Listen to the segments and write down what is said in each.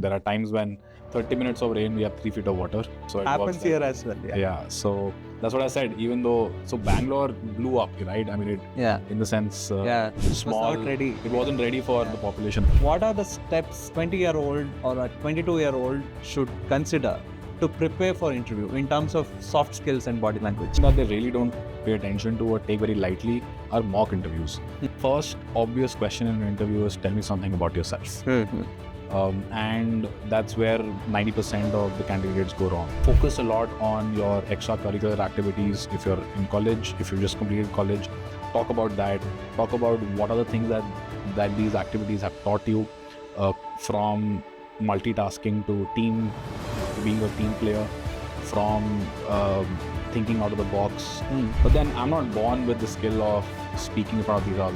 mean, there are times when 30 minutes of rain, we have 3 feet of water. So it Happens works here as well. Yeah. So that's what I said. Even though, so Bangalore blew up, right? I mean, in the sense, small. It wasn't ready for the population. What are the steps 20-year-old or a 22-year-old should consider to prepare for interview in terms of soft skills and body language? That they really don't pay attention to or take very lightly are mock interviews. First obvious question in an interview is, tell me something about yourself. And that's where 90% of the candidates go wrong. Focus a lot on your extracurricular activities. If you're in college, if you just completed college, talk about that. Talk about what are the things that these activities have taught you, from multitasking to being a team player, from thinking out of the box. But then I'm not born with the skill of speaking in front of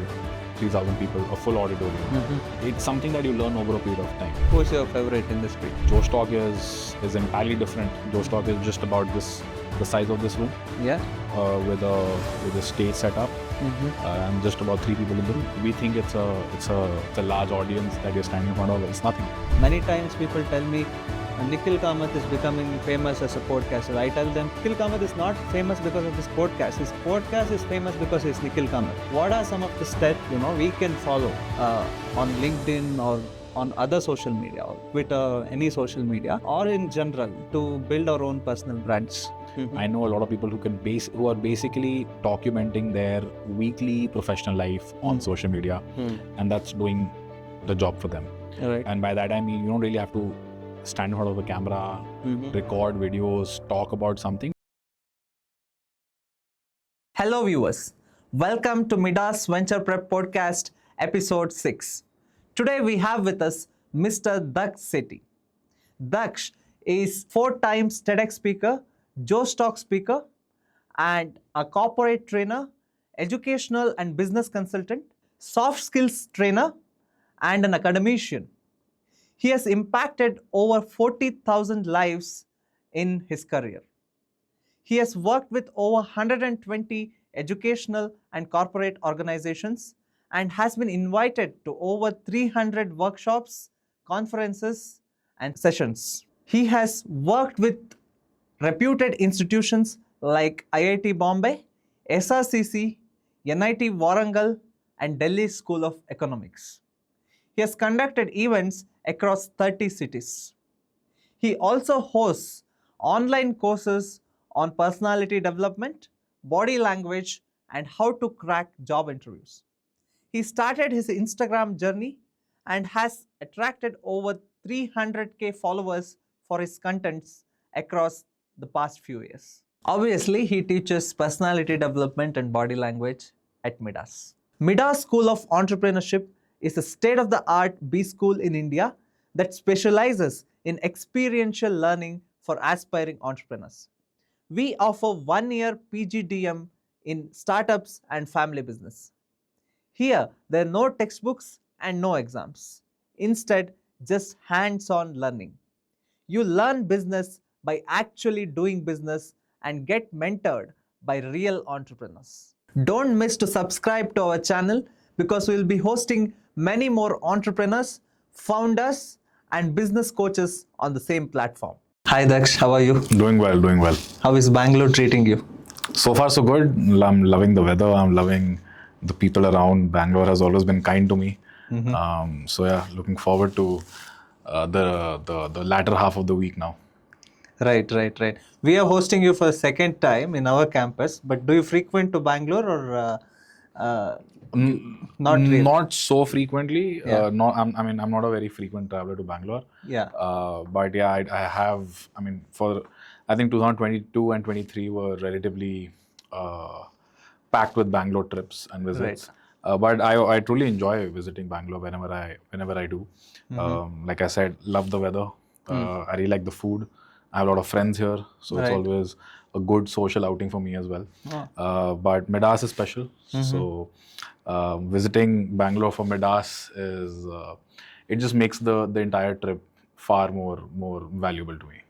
3,000 people, a full auditorium. It's something that you learn over a period of time. Who's your favorite industry? JoshTalk is entirely different. JoshTalk is just about the size of this room. Yeah. With a stage setup. And just about 3 people in the room. We think it's a large audience that you're standing in front of. It's nothing. Many times people tell me, Nikhil Kamath is becoming famous as a podcaster. I tell them, Nikhil Kamath is not famous because of this podcast. His podcast is famous because he's Nikhil Kamath. What are some of the steps we can follow on LinkedIn or on other social media, or Twitter, any social media, or in general, to build our own personal brands? I know a lot of people who are basically documenting their weekly professional life on social media, and that's doing the job for them. Right. And by that I mean, you don't really have to stand in front of a camera, record videos, talk about something. Hello viewers, welcome to Midas Venture Prep Podcast episode 6. Today we have with us Mr. Daksh Sethi. Daksh is 4 times TEDx speaker, JoshTalks speaker, and a corporate trainer, educational and business consultant, soft skills trainer, and an academician. He has impacted over 40,000 lives in his career. He has worked with over 120 educational and corporate organizations and has been invited to over 300 workshops, conferences, and sessions. He has worked with reputed institutions like IIT Bombay, SRCC, NIT Warangal, and Delhi School of Economics. He has conducted events across 30 cities. He also hosts online courses on personality development, body language, and how to crack job interviews. He started his Instagram journey and has attracted over 300k followers for his contents across the past few years. Obviously, he teaches personality development and body language at Midas. Midas School of Entrepreneurship is a state-of-the-art B school in India that specializes in experiential learning for aspiring entrepreneurs. We offer 1-year PGDM in startups and family business. Here, there are no textbooks and no exams. Instead, just hands-on learning. You learn business by actually doing business and get mentored by real entrepreneurs. Don't miss to subscribe to our channel because we will be hosting many more entrepreneurs, founders, and business coaches on the same platform. Hi Daksh, how are you? Doing well. How is Bangalore treating you? So far so good. I'm loving the weather. I'm loving the people around. Bangalore has always been kind to me. So yeah, looking forward to the latter half of the week now. Right. We are hosting you for a second time in our campus, but do you frequent to Bangalore or not really? Not so frequently. Yeah. I'm not a very frequent traveler to Bangalore. Yeah. But yeah, I have. I think 2022 and 23 were relatively packed with Bangalore trips and visits. Right. But I truly enjoy visiting Bangalore whenever I do. Like I said, love the weather. I really like the food. I have a lot of friends here, so it's always a good social outing for me as well. But Midas is special, so visiting Bangalore for Midas is it just makes the entire trip far more valuable to me.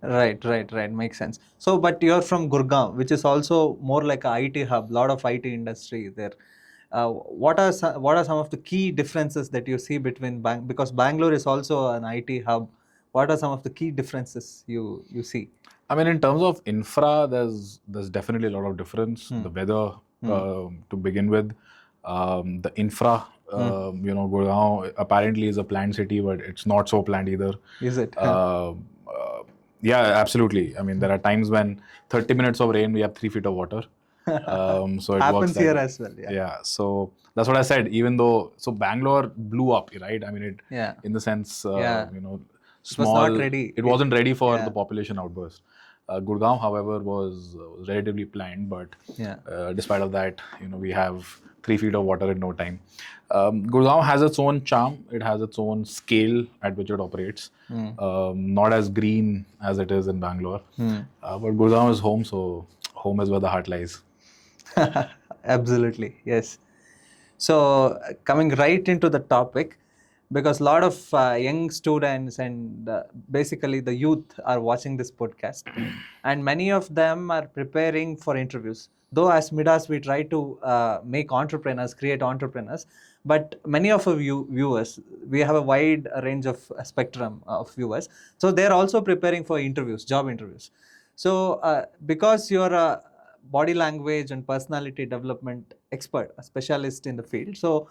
Right. Makes sense. So, but you're from Gurgaon, which is also more like a IT hub. Lot of IT industry there. what are some of the key differences that you see between because Bangalore is also an IT hub? What are some of the key differences you see? I mean, in terms of infra, there's definitely a lot of difference. The weather, to begin with, the infra. Gurgaon apparently is a planned city, but it's not so planned either. Is it? Yeah, absolutely. I mean, there are times when 30 minutes of rain, we have 3 feet of water. So it Happens works here that way. as well. Yeah. Yeah. So that's what I said. Even though, so Bangalore blew up, right? I mean, in the sense, small. Not ready. It wasn't ready for the population outburst. Gurgaon, however, was relatively planned, but despite of that, we have 3 feet of water in no time. Gurgaon has its own charm. It has its own scale at which it operates. Not as green as it is in Bangalore, but Gurgaon is home, so home is where the heart lies. Absolutely, yes. So coming right into the topic, because a lot of young students and basically the youth are watching this podcast, and many of them are preparing for interviews. Though as Midas, we try to make entrepreneurs, create entrepreneurs, but many of our viewers, we have a wide range of spectrum of viewers. So they're also preparing for interviews, job interviews. So because you're a body language and personality development expert, a specialist in the field, so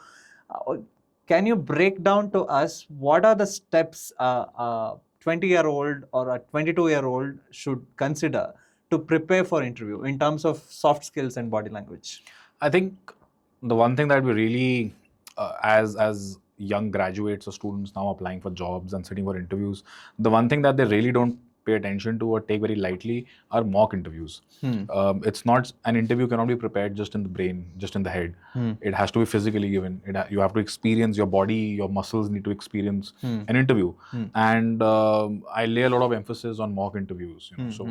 can you break down to us what are the steps a 20-year-old or a 22-year-old should consider to prepare for interview in terms of soft skills and body language? I think the one thing that we really, as young graduates or students now applying for jobs and sitting for interviews, the one thing that they really don't pay attention to or take very lightly are mock interviews. It's not, an interview cannot be prepared just in the brain, just in the head. It has to be physically given. You have to experience, your body, your muscles need to experience an interview. And I lay a lot of emphasis on mock interviews, so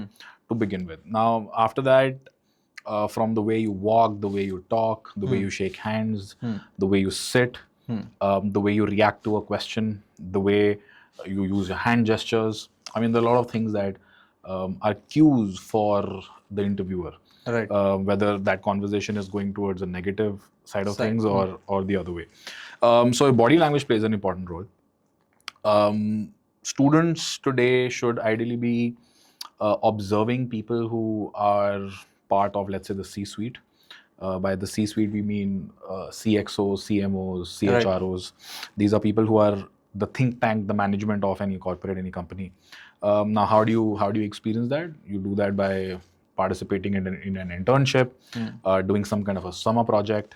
to begin with. Now, after that, from the way you walk, the way you talk, the way you shake hands, the way you sit, the way you react to a question, the way you use your hand gestures. I mean, there are a lot of things that are cues for the interviewer. Right. Whether that conversation is going towards a negative side of things or the other way. So body language plays an important role. Students today should ideally be observing people who are part of, let's say, the C-suite. By the C-suite, we mean CXOs, CMOs, CHROs. These are people who are the think tank, the management of any corporate, any company. Now, how do you experience that? You do that by participating in an internship, doing some kind of a summer project,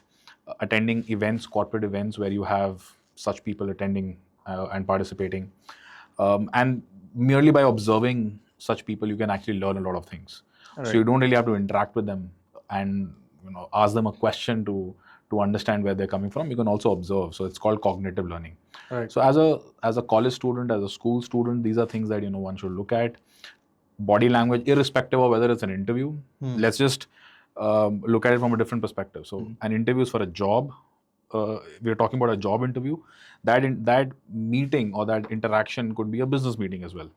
attending events, corporate events where you have such people attending and participating. And merely by observing such people, you can actually learn a lot of things. Right. So you don't really have to interact with them and ask them a question to understand where they're coming from. You can also observe. So it's called cognitive learning. Right. So as a college student, as a school student, these are things that one should look at. Body language, irrespective of whether it's an interview. Let's just look at it from a different perspective. So an interview is for a job. We're talking about a job interview. That meeting or that interaction could be a business meeting as well.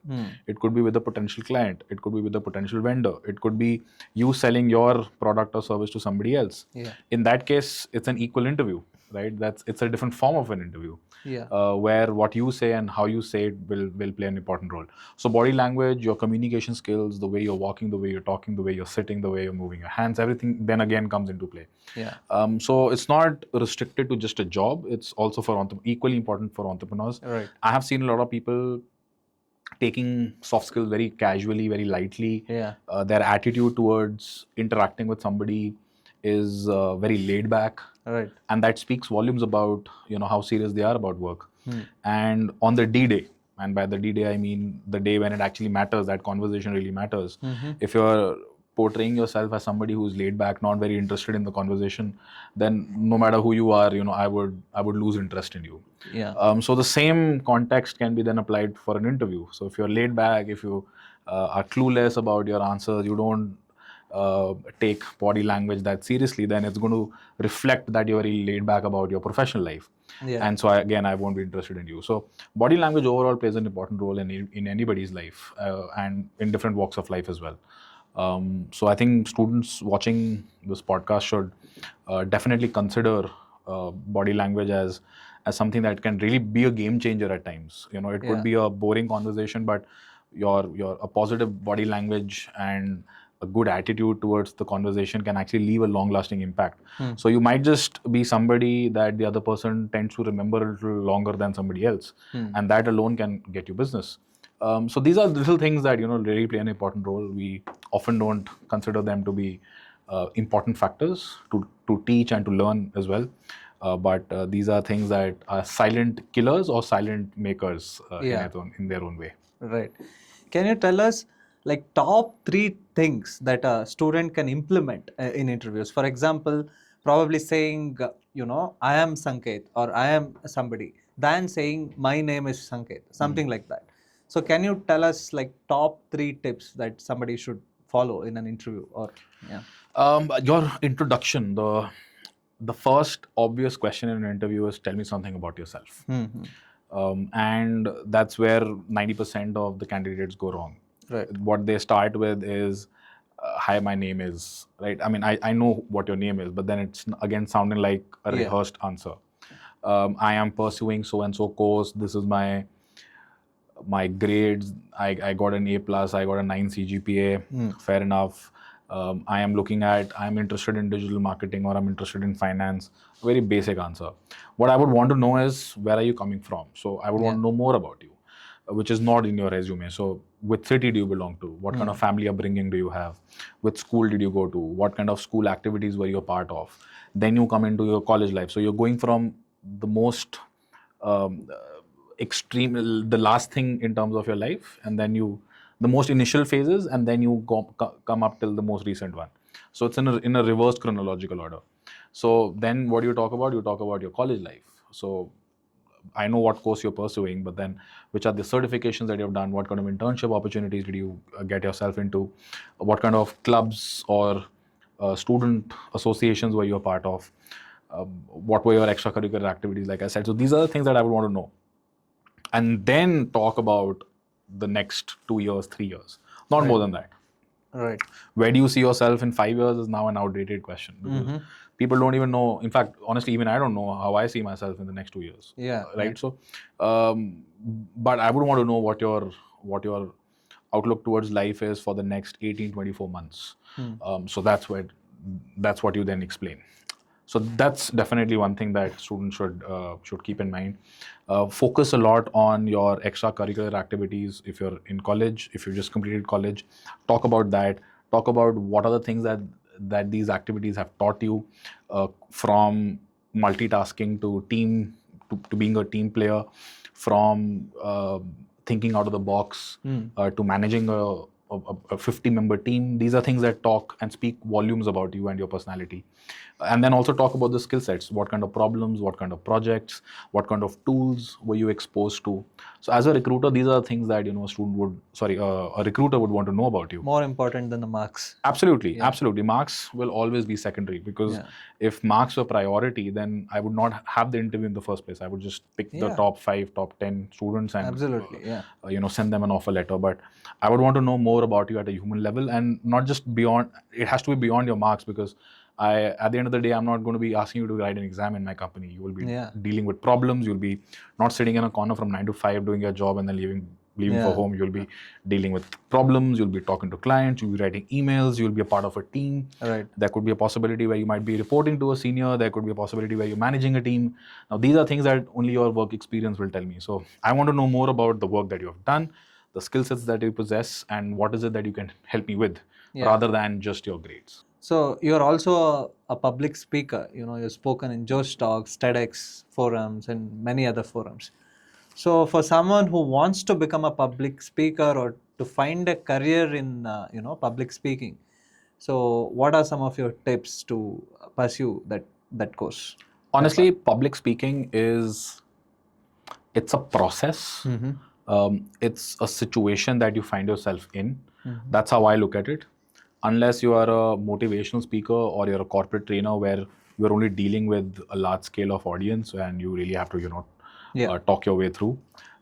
It could be with a potential client. It could be with a potential vendor. It could be you selling your product or service to somebody else. In that case, it's an equal interview, right? It's a different form of an interview. Where what you say and how you say it will play an important role. So body language, your communication skills, the way you're walking, the way you're talking, the way you're sitting, the way you're moving your hands, everything then again comes into play. So it's not restricted to just a job. It's also for equally important for entrepreneurs. Right. I have seen a lot of people taking soft skills very casually, very lightly. Their attitude towards interacting with somebody is very laid back. Right. And that speaks volumes about how serious they are about work. And on the D-Day, and by the D-Day I mean the day when it actually matters, that conversation really matters. If you're portraying yourself as somebody who's laid back, not very interested in the conversation, then no matter who you are, I would lose interest in you. So the same context can be then applied for an interview. So if you're laid back, if you are clueless about your answers, you don't take body language that seriously, then it's going to reflect that you're very laid back about your professional life. And so I won't be interested in you. So body language overall plays an important role in anybody's life and in different walks of life as well. So I think students watching this podcast should definitely consider body language as something that can really be a game changer at times. It could be a boring conversation, but your a positive body language and a good attitude towards the conversation can actually leave a long-lasting impact. So you might just be somebody that the other person tends to remember a little longer than somebody else, and that alone can get you business. So these are little things that really play an important role. We often don't consider them to be important factors to teach and to learn as well. But these are things that are silent killers or silent makers in their own way. Right. Can you tell us like top 3 things that a student can implement in interviews? For example, probably saying, I am Sanket or I am somebody, than saying my name is Sanket, something like that. So can you tell us like top 3 tips that somebody should follow in an interview? Or Your introduction, the first obvious question in an interview is, tell me something about yourself. And that's where 90% of the candidates go wrong. Right. What they start with is, hi, my name is, right? I mean, I know what your name is, but then it's again sounding like a rehearsed answer. I am pursuing so-and-so course. This is my grades. I got an A+, I got a 9 CGPA. Fair enough. I'm interested in digital marketing, or I'm interested in finance. Very basic answer. What I would want to know is, where are you coming from? So I would want to know more about you, which is not in your resume. So which city do you belong to? What kind of family upbringing do you have? Which school did you go to? What kind of school activities were you a part of? Then you come into your college life. So you're going from the most extreme, the last thing in terms of your life, and then the most initial phases, and then you come up till the most recent one. So it's in a reverse chronological order. So then what do you talk about? You talk about your college life. So I know what course you're pursuing, but then which are the certifications that you've done? What kind of internship opportunities did you get yourself into? What kind of clubs or student associations were you a part of? What were your extracurricular activities, like I said? So these are the things that I would want to know. And then talk about the next 2 years, 3 years, not more than that. Right. Where do you see yourself in 5 years is now an outdated question, because people don't even know. In fact, honestly, even I don't know how I see myself in the next 2 years. Right. So, but I would want to know what your outlook towards life is for the next 18, 24 months. So that's what you then explain. So that's definitely one thing that students should keep in mind. Focus a lot on your extracurricular activities. If you're in college, if you just completed college, talk about that. Talk about what are the things that these activities have taught you, from multitasking to being a team player, from thinking out of the box to managing a 50-member team. These are things that talk and speak volumes about you and your personality. And then also talk about the skill sets. What kind of problems, what kind of projects, what kind of tools were you exposed to? So as a recruiter, these are things that a recruiter would want to know about you. More important than the marks. Absolutely. Marks will always be secondary, because if marks were priority, then I would not have the interview in the first place. I would just pick the top 5, top 10 students and send them an offer letter. But I would want to know more about you at a human level, and not just beyond. It has to be beyond your marks, because at the end of the day, I'm not going to be asking you to write an exam in my company. You will be dealing with problems. You'll be not sitting in a corner from 9 to 5 doing your job and then leaving for home. You'll be dealing with problems. You'll be talking to clients. You'll be writing emails. You'll be a part of a team. Right. There could be a possibility where you might be reporting to a senior. There could be a possibility where you're managing a team. Now, these are things that only your work experience will tell me. So I want to know more about the work that you have done, the skill sets that you possess, and what is it that you can help me with, rather than just your grades. So you're also a public speaker. You've spoken in JoshTalks, TEDx forums, and many other forums. So for someone who wants to become a public speaker or to find a career in public speaking, so what are some of your tips to pursue that course? Honestly, public speaking it's a process. It's a situation that you find yourself in. That's how I look at it. Unless you are a motivational speaker or you're a corporate trainer where you're only dealing with a large scale of audience and you really have to talk your way through.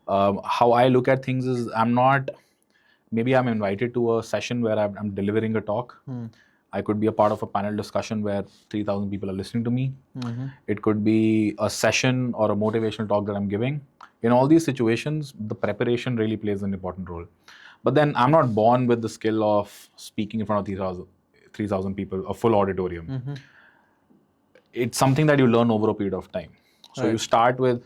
How I look at things is, maybe I'm invited to a session where I'm delivering a talk. I could be a part of a panel discussion where 3,000 people are listening to me. It could be a session or a motivational talk that I'm giving. In all these situations, the preparation really plays an important role. But then I'm not born with the skill of speaking in front of 3,000 people, a full auditorium. It's something that you learn over a period of time. So you start with,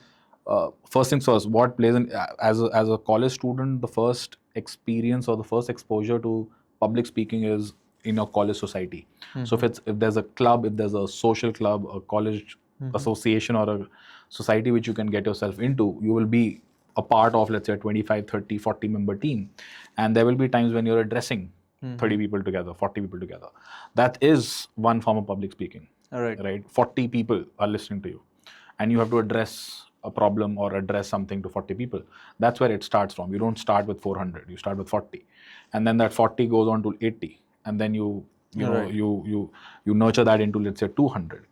first things first, what plays in, as a college student, the first experience or the first exposure to public speaking is in a college society. So if there's a club, if there's a social club, a college association or a society which you can get yourself into, you will be a part of, let's say, a 25, 30, 40 member team. And there will be times when you're addressing 30 people together, 40 people together. That is one form of public speaking. Right? 40 people are listening to you and you have to address a problem or address something to 40 people. That's where it starts from. You don't start with 400, you start with 40. And then that 40 goes on to 80. And then you nurture that into, let's say, 200.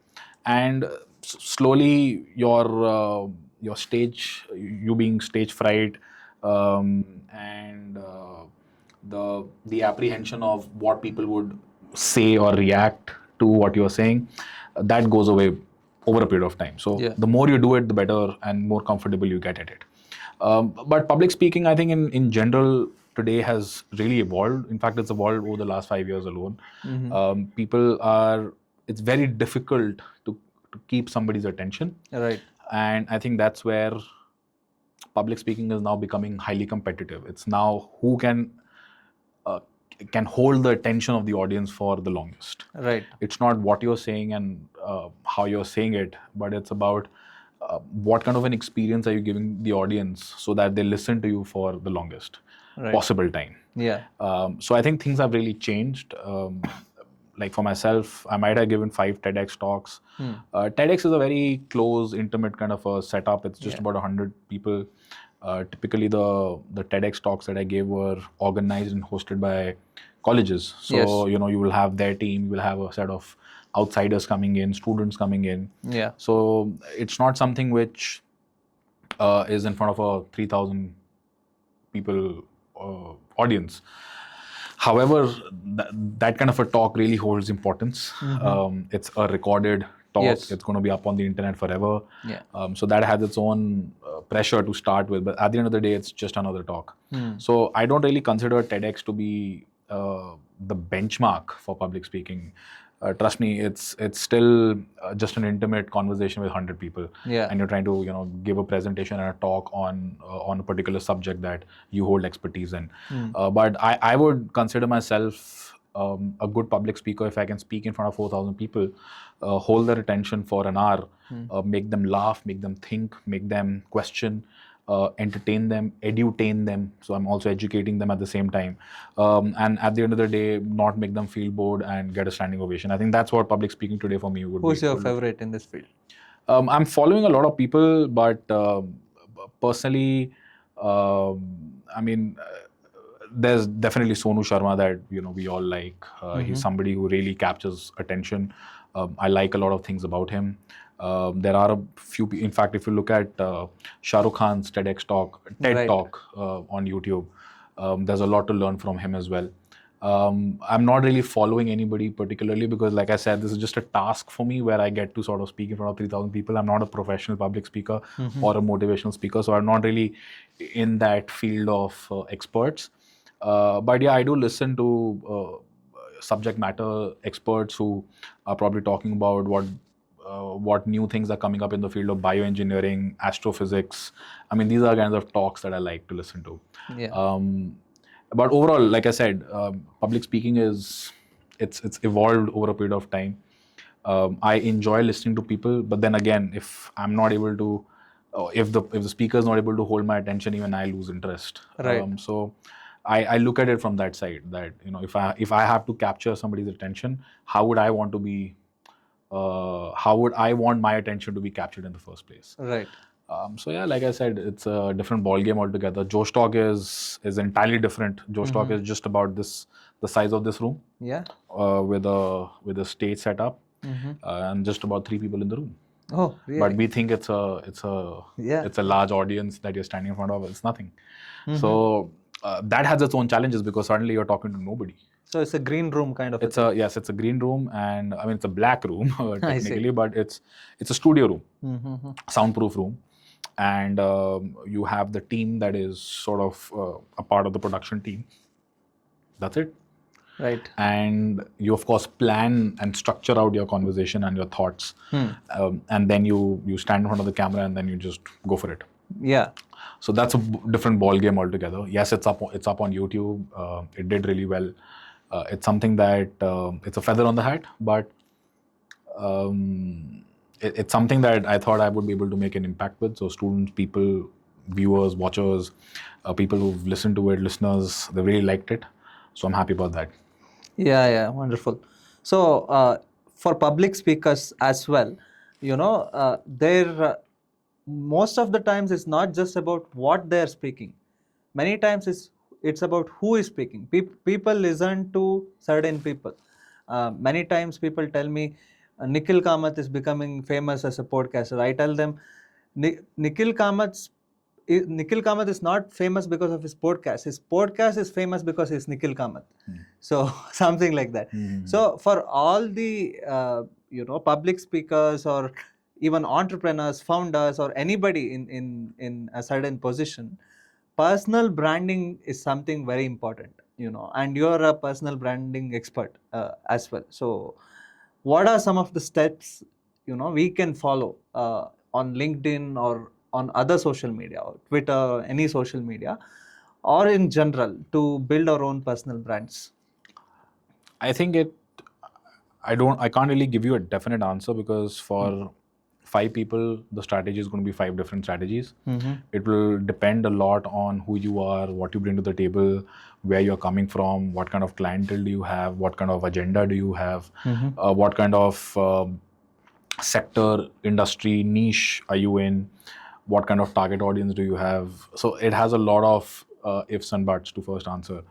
And slowly your stage, you being stage fright, and the apprehension of what people would say or react to what you're saying, that goes away over a period of time. So the more you do it, the better and more comfortable you get at it. But public speaking, I think in general today has really evolved. In fact, it's evolved over the last 5 years alone. It's very difficult to keep somebody's attention. And I think that's where public speaking is now becoming highly competitive. It's now who can hold the attention of the audience for the longest. It's not what you're saying and how you're saying it, but it's about what kind of an experience are you giving the audience so that they listen to you for the longest possible time. So I think things have really changed. Like for myself, I might have given 5 TEDx talks. TEDx is a very close, intimate kind of a setup. It's just about 100 people. Typically, the TEDx talks that I gave were organized and hosted by colleges. So, you will have their team, you will have a set of outsiders coming in, students coming in. So, it's not something which is in front of a 3,000 people audience. However, that kind of a talk really holds importance. It's a recorded talk. It's going to be up on the internet forever. So that has its own pressure to start with. But at the end of the day, it's just another talk. So I don't really consider TEDx to be the benchmark for public speaking. Trust me, it's still just an intimate conversation with 100 people, and you're trying to give a presentation and a talk on a particular subject that you hold expertise in. But I would consider myself a good public speaker if I can speak in front of 4,000 people, hold their attention for an hour, make them laugh, make them think, make them question, entertain them, edutain them. So I'm also educating them at the same time. And at the end of the day, not make them feel bored and get a standing ovation. I think that's what public speaking today for me would be. Who's your favorite in this field? I'm following a lot of people, but personally, I mean, there's definitely Sonu Sharma that we all like. He's somebody who really captures attention. I like a lot of things about him. There are a few, in fact, if you look at Shah Rukh Khan's TED Talk on YouTube, there's a lot to learn from him as well. I'm not really following anybody particularly because, like I said, this is just a task for me where I get to sort of speak in front of 3,000 people. I'm not a professional public speaker or a motivational speaker, so I'm not really in that field of experts. But yeah, I do listen to subject matter experts who are probably talking about what new things are coming up in the field of bioengineering, astrophysics. I mean, these are kinds of talks that I like to listen to. But overall, like I said, public speaking it's evolved over a period of time. I enjoy listening to people, but then again, if I'm not able to, if the speaker is not able to hold my attention, even I lose interest. So I look at it from that side. That if I have to capture somebody's attention, how would I want my attention to be captured in the first place? So yeah, like I said, it's a different ball game altogether. Josh Talk is entirely different. Josh Talk is just about the size of this room, with a stage setup, and just about 3 people in the room. Oh, really? But we think it's a large audience that you're standing in front of. It's nothing. So that has its own challenges because suddenly you're talking to nobody. So it's a green room kind of. It's a green room, and I mean it's a black room I see. technically, but it's a studio room, Mm-hmm. soundproof room, and you have the team that is sort of a part of the production team. That's it. Right. And you of course plan and structure out your conversation and your thoughts, and then you stand in front of the camera and then you just go for it. Yeah. So that's a different ball game altogether. Yes, it's up on YouTube. It did really well. It's something that it's a feather on the hat, but it's something that I thought I would be able to make an impact with. So students, people, viewers, watchers, people who've listened to it, listeners, they really liked it. So I'm happy about that. Yeah, wonderful. So for public speakers as well, most of the times it's not just about what they're speaking. Many times it's about who is speaking. People listen to certain people. Many times people tell me Nikhil Kamath is becoming famous as a podcaster. I tell them Nikhil Kamath is not famous because of his podcast. His podcast is famous because he's Nikhil Kamath. So something like that. So for all the public speakers or even entrepreneurs, founders, or anybody in a certain position, personal branding is something very important. And you're a personal branding expert as well. So what are some of the steps we can follow on LinkedIn or on other social media, or Twitter, any social media, or in general, to build our own personal brands? I think I can't really give you a definite answer, because for 5 people, the strategy is going to be 5 different strategies. It will depend a lot on who you are, what you bring to the table, where you're coming from, what kind of clientele do you have, what kind of agenda do you have, what kind of sector, industry, niche are you in, what kind of target audience do you have. So it has a lot of ifs and buts to first answer.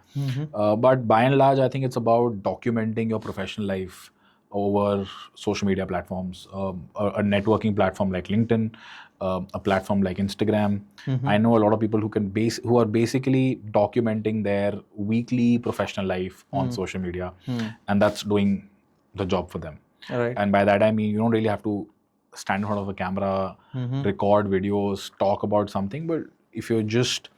But by and large, I think it's about documenting your professional life over social media platforms, a networking platform like LinkedIn, a platform like Instagram. I know a lot of people who are basically documenting their weekly professional life on social media, and that's doing the job for them. Right. And by that I mean you don't really have to stand in front of a camera, record videos, talk about something. But if you're just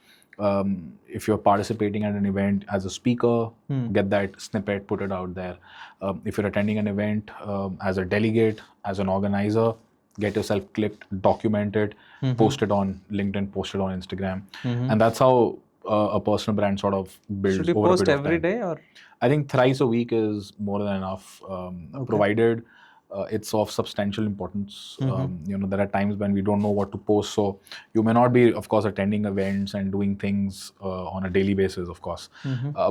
if you're participating at an event as a speaker, get that snippet, put it out there. If you're attending an event as a delegate, as an organizer, get yourself clipped, document it, post it on LinkedIn, post it on Instagram. And that's how a personal brand sort of builds. Should you over post a period of every time. day, or? I think thrice a week is more than enough, provided it's of substantial importance. There are times when we don't know what to post, so you may not be, of course, attending events and doing things on a daily basis, of course.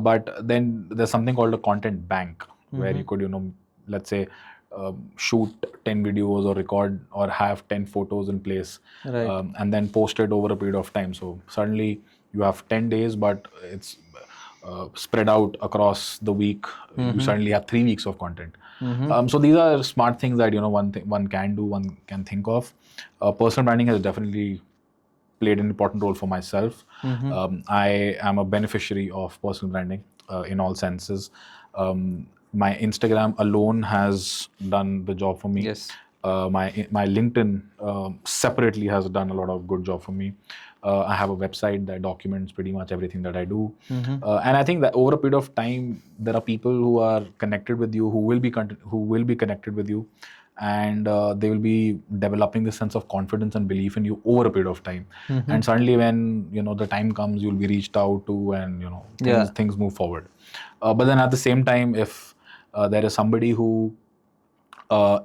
But then there's something called a content bank, where you could, let's say, shoot 10 videos or record or have 10 photos in place, Right. and then post it over a period of time. So suddenly you have 10 days, but it's spread out across the week. You suddenly have 3 weeks of content. So these are smart things that one can do, one can think of. Personal branding has definitely played an important role for myself. I am a beneficiary of personal branding in all senses. My Instagram alone has done the job for me. Yes. My LinkedIn separately has done a lot of good job for me. I have a website that documents pretty much everything that I do. And I think that over a period of time, there are people who are connected with you, who will be connected with you, and they will be developing this sense of confidence and belief in you over a period of time. And suddenly when the time comes, you'll be reached out to, and things move forward. But then at the same time, if there is somebody who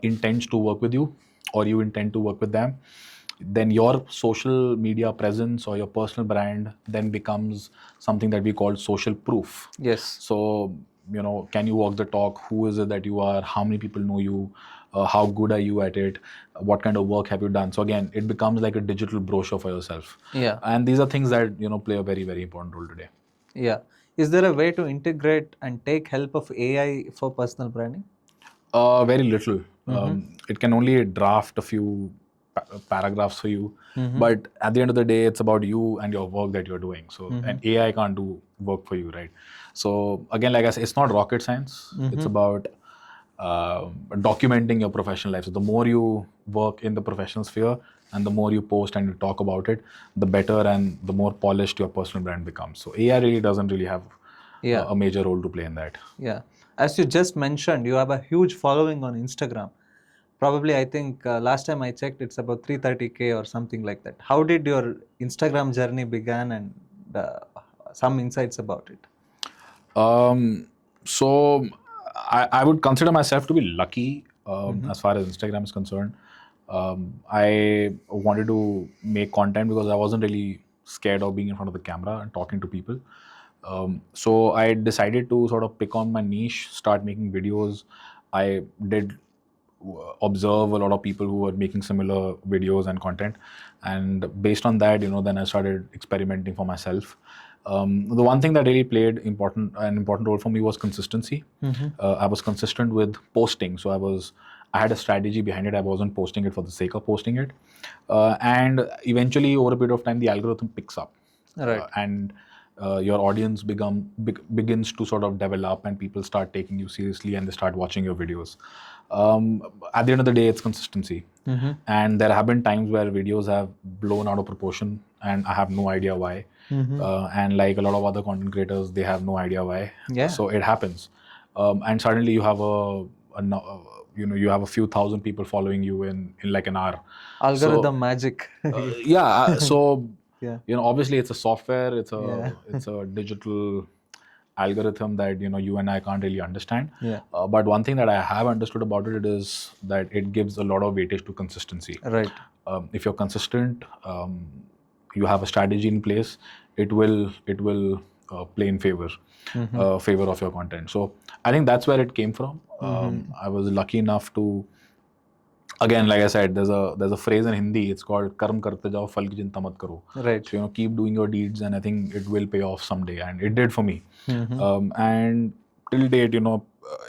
intends to work with you, or you intend to work with them, then your social media presence or your personal brand then becomes something that we call social proof. Yes. So, can you walk the talk? Who is it that you are? How many people know you? How good are you at it? What kind of work have you done? So again, it becomes like a digital brochure for yourself. Yeah. And these are things that, play a very, very important role today. Yeah. Is there a way to integrate and take help of AI for personal branding? Very little. It can only draft a few paragraphs for you. But at the end of the day, it's about you and your work that you're doing. So and AI can't do work for you, right? So again, like I said, it's not rocket science. It's about documenting your professional life. So the more you work in the professional sphere and the more you post and you talk about it, the better and the more polished your personal brand becomes. So AI really doesn't really have a major role to play in that. Yeah. As you just mentioned, you have a huge following on Instagram. Probably, I think last time I checked, it's about 330K or something like that. How did your Instagram journey began, and some insights about it? So I would consider myself to be lucky as far as Instagram is concerned. I wanted to make content because I wasn't really scared of being in front of the camera and talking to people. So I decided to sort of pick on my niche, start making videos. I did observe a lot of people who were making similar videos and content, and based on that, then I started experimenting for myself. The one thing that really played an important role for me was consistency. I was consistent with posting, so I had a strategy behind it. I wasn't posting it for the sake of posting it, and eventually over a period of time the algorithm picks up, Right. and your audience begins to sort of develop, and people start taking you seriously and they start watching your videos. At the end of the day, it's consistency. And there have been times where videos have blown out of proportion and I have no idea why. And like a lot of other content creators, they have no idea why. Yeah. So it happens. And suddenly you have you have a few thousand people following you in like an hour. Algorithm magic. So Yeah. obviously it's a software, it's a Yeah. it's a digital algorithm that you and I can't really understand. Yeah. But one thing that I have understood about it is that it gives a lot of weightage to consistency. Right. If you're consistent, you have a strategy in place, it will play in favor of your content. So I think that's where it came from. I was lucky enough to, again, like I said, there's a phrase in Hindi. It's called "Karm karte jao, phal ki chinta mat karo." Right. So keep doing your deeds, and I think it will pay off someday, and it did for me. And till date,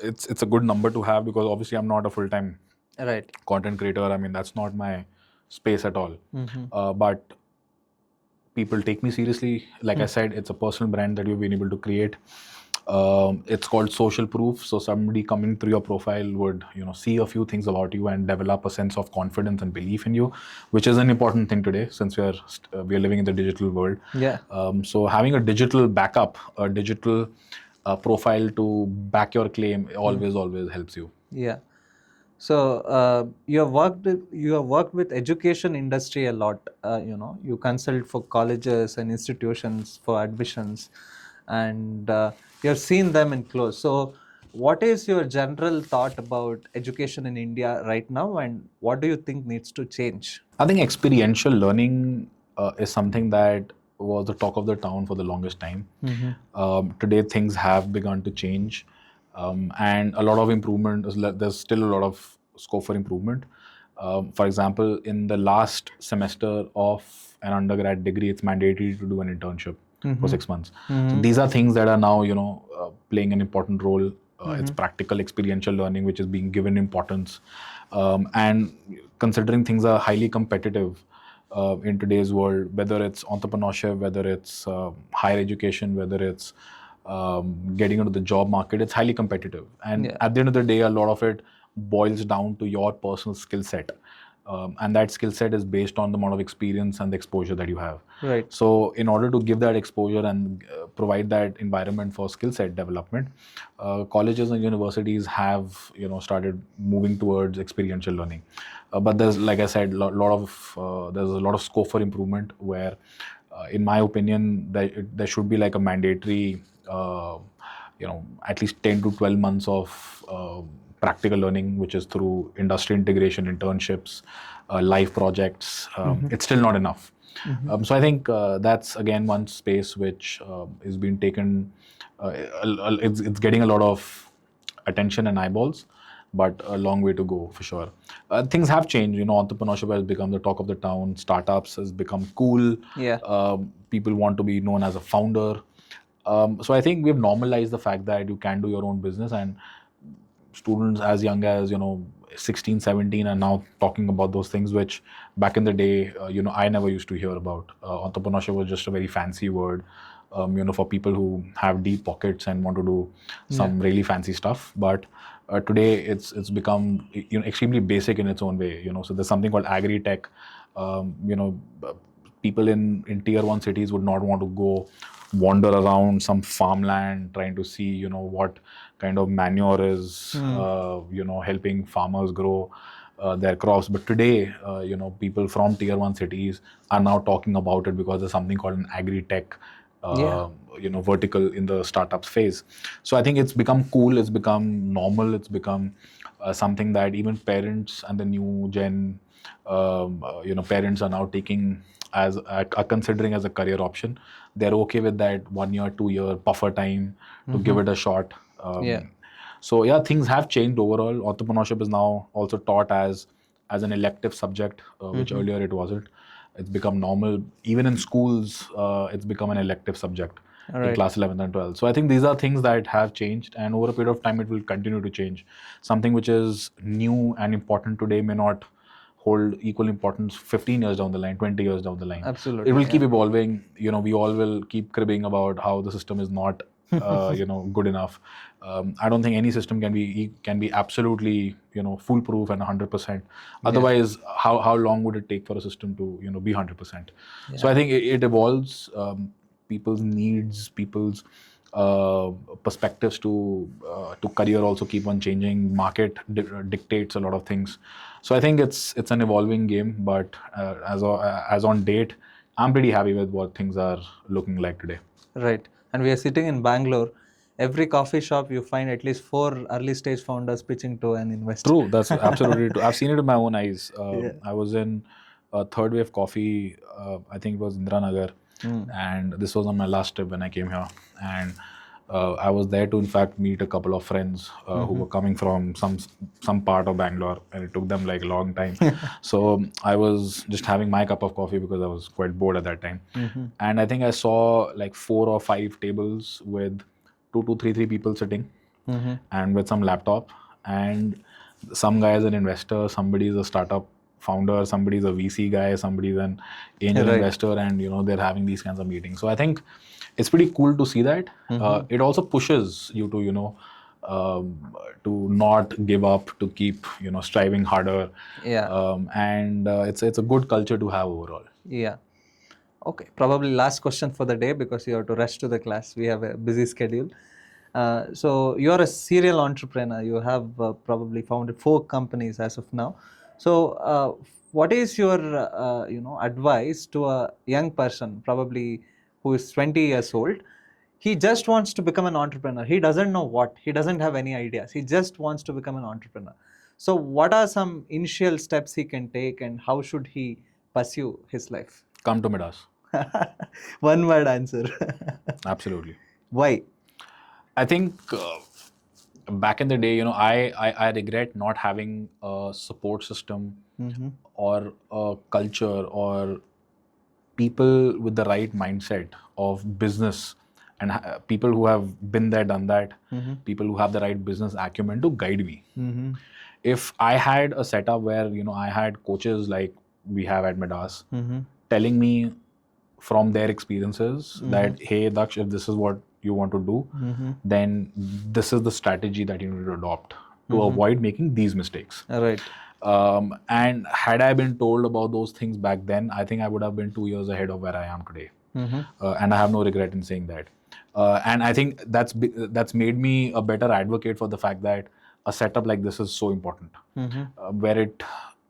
it's a good number to have, because obviously I'm not a full-time Right. content creator. I mean, that's not my space at all. But people take me seriously. Like I said, it's a personal brand that you've been able to create. It's called social proof. So somebody coming through your profile would see a few things about you and develop a sense of confidence and belief in you, which is an important thing today since we are living in the digital world. Yeah. So having a digital backup, a digital profile to back your claim always helps you. Yeah. So you have worked with education industry a lot. You consult for colleges and institutions for admissions, and you have seen them in close. So what is your general thought about education in India right now, and what do you think needs to change? I think experiential learning is something that was the talk of the town for the longest time. Today things have begun to change, and a lot of improvement. There's still a lot of scope for improvement. For example, in the last semester of an undergrad degree, it's mandatory to do an internship for 6 months. So these are things that are now playing an important role. It's practical experiential learning which is being given importance, and considering things are highly competitive in today's world, whether it's entrepreneurship, whether it's higher education, whether it's getting into the job market, it's highly competitive. And at the end of the day, a lot of it boils down to your personal skill set. And that skill set is based on the amount of experience and the exposure that you have. Right. So in order to give that exposure and provide that environment for skill set development, colleges and universities have started moving towards experiential learning. But there's, like I said, there's a lot of scope for improvement, where in my opinion there should be like a mandatory at least 10 to 12 months of practical learning, which is through industry integration, internships, live projects. It's still not enough. So I think that's again one space which is being taken. It's getting a lot of attention and eyeballs, but a long way to go for sure. Things have changed. Entrepreneurship has become the talk of the town. Startups has become cool. Yeah. People want to be known as a founder. So I think we've normalized the fact that you can do your own business, and students as young as 16, 17 are now talking about those things which back in the day I never used to hear about. Entrepreneurship was just a very fancy word, for people who have deep pockets and want to do some really fancy stuff. But today it's become extremely basic in its own way. So there's something called agri-tech. People in tier 1 cities would not want to go wander around some farmland trying to see what kind of manure is helping farmers grow their crops. But today people from tier 1 cities are now talking about it because there's something called an agri-tech vertical in the startup phase. So I think it's become cool, it's become normal, it's become something that even parents and the new gen parents are now taking as are considering as a career option. They're okay with that 1 year, 2 year buffer time to give it a shot. So yeah, things have changed overall. Entrepreneurship is now also taught as an elective subject, which earlier it wasn't. It's become normal. Even in schools, it's become an elective subject in class 11 and 12. So I think these are things that have changed, and over a period of time, it will continue to change. Something which is new and important today may not hold equal importance 15 years down the line, 20 years down the line. Absolutely. It will keep evolving. We all will keep cribbing about how the system is not good enough. I don't think any system can be absolutely foolproof and 100%. Otherwise, how long would it take for a system to be 100%? So I think it evolves. People's needs, people's perspectives to career also keep on changing. Market dictates a lot of things. So I think it's an evolving game. But as on date, I'm pretty happy with what things are looking like today. Right. And we are sitting in Bangalore. Every coffee shop you find at least 4 early stage founders pitching to an investor. True, that's absolutely true. I've seen it with my own eyes. I was in Third Wave Coffee, I think it was Indranagar, and this was on my last trip when I came here. And I was there to in fact meet a couple of friends who were coming from some part of Bangalore, and it took them like a long time. So I was just having my cup of coffee because I was quite bored at that time. And I think I saw like 4 or 5 tables with 2 to 3 people sitting, and with some laptop, and some guy is an investor, somebody is a startup founder, somebody is a VC guy, somebody is an angel investor, and they're having these kinds of meetings. So I think it's pretty cool to see that. It also pushes you to to not give up, to keep striving harder. And it's a good culture to have overall. Okay, probably last question for the day, because you have to rush to the class. We have a busy schedule. So you're a serial entrepreneur. You have probably founded 4 companies as of now. So what is your advice to a young person, probably who is 20 years old? He just wants to become an entrepreneur. He doesn't know what. He doesn't have any ideas. He just wants to become an entrepreneur. So what are some initial steps he can take, and how should he pursue his life? Come to Midas. One word answer. Absolutely. Why? I think back in the day, I regret not having a support system or a culture or people with the right mindset of business, and people who have been there, done that, people who have the right business acumen to guide me. If I had a setup where I had coaches like we have at Midas telling me from their experiences that, hey Daksh, if this is what you want to do, then this is the strategy that you need to adopt to avoid making these mistakes. And had I been told about those things back then, I think I would have been 2 years ahead of where I am today. And I have no regret in saying that. And I think that's made me a better advocate for the fact that a setup like this is so important, where it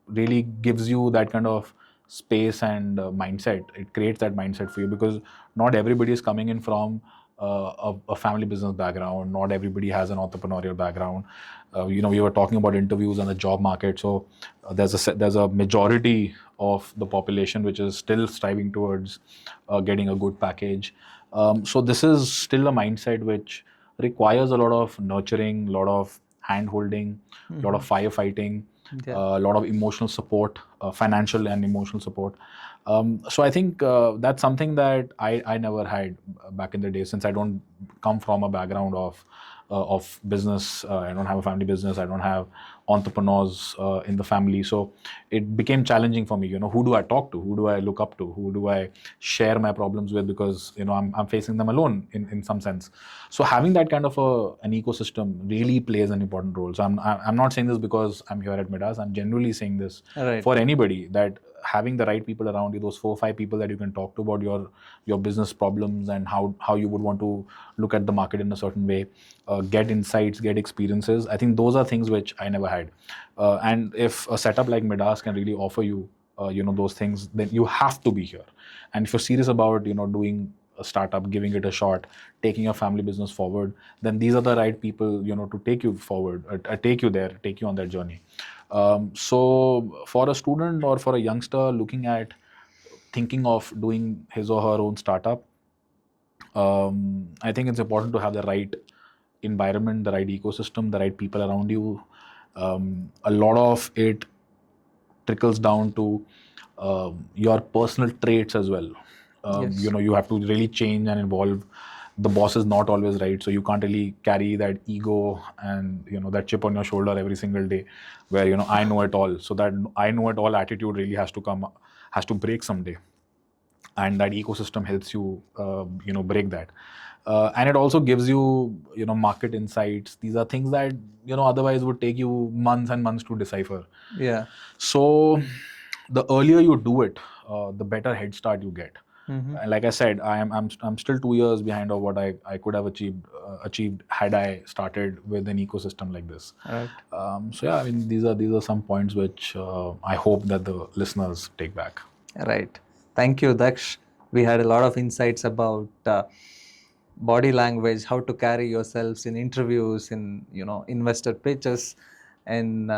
really gives you that kind of space and mindset. It creates that mindset for you, because not everybody is coming in from a family business background. Not everybody has an entrepreneurial background. We were talking about interviews and the job market. So there's a majority of the population which is still striving towards getting a good package. So this is still a mindset which requires a lot of nurturing, a lot of hand-holding, a lot of firefighting, a lot of emotional support, financial and emotional support. So I think that's something that I never had back in the day, since I don't come from a background of business. I don't have a family business. I don't have entrepreneurs in the family. So it became challenging for me. Who do I talk to? Who do I look up to? Who do I share my problems with? Because I'm facing them alone in some sense. So having that kind of an ecosystem really plays an important role. So I'm not saying this because I'm here at Midas. I'm genuinely saying this for anybody, that having the right people around you, those 4 or 5 people that you can talk to about your business problems and how you would want to look at the market in a certain way, get insights, get experiences. I think those are things which I never had. And if a setup like Midas can really offer you, those things, then you have to be here. And if you're serious about, doing a startup, giving it a shot, taking your family business forward, then these are the right people, to take you forward, take you there, take you on that journey. So for a student or for a youngster looking at thinking of doing his or her own startup, I think it's important to have the right environment, the right ecosystem, the right people around you. A lot of it trickles down to your personal traits as well. Yes. You have to really change and evolve. The boss is not always right, so you can't really carry that ego and that chip on your shoulder every single day, where I know it all. So that I know it all attitude really has to break someday, and that ecosystem helps you break that. And it also gives you market insights. These are things that otherwise would take you months and months to decipher. Yeah. So the earlier you do it, the better head start you get. Mm-hmm. And like I said, I'm still 2 years behind of what I could have achieved had I started with an ecosystem like this. Right. So yeah, I mean, these are some points which I hope that the listeners take back. Right. Thank you, Daksh. We had a lot of insights about body language, how to carry yourselves in interviews, in investor pitches, and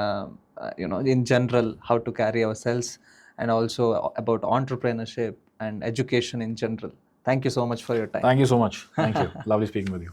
in general how to carry ourselves, and also about entrepreneurship and education in general. Thank you so much for your time. Thank you so much. Thank you. Lovely speaking with you.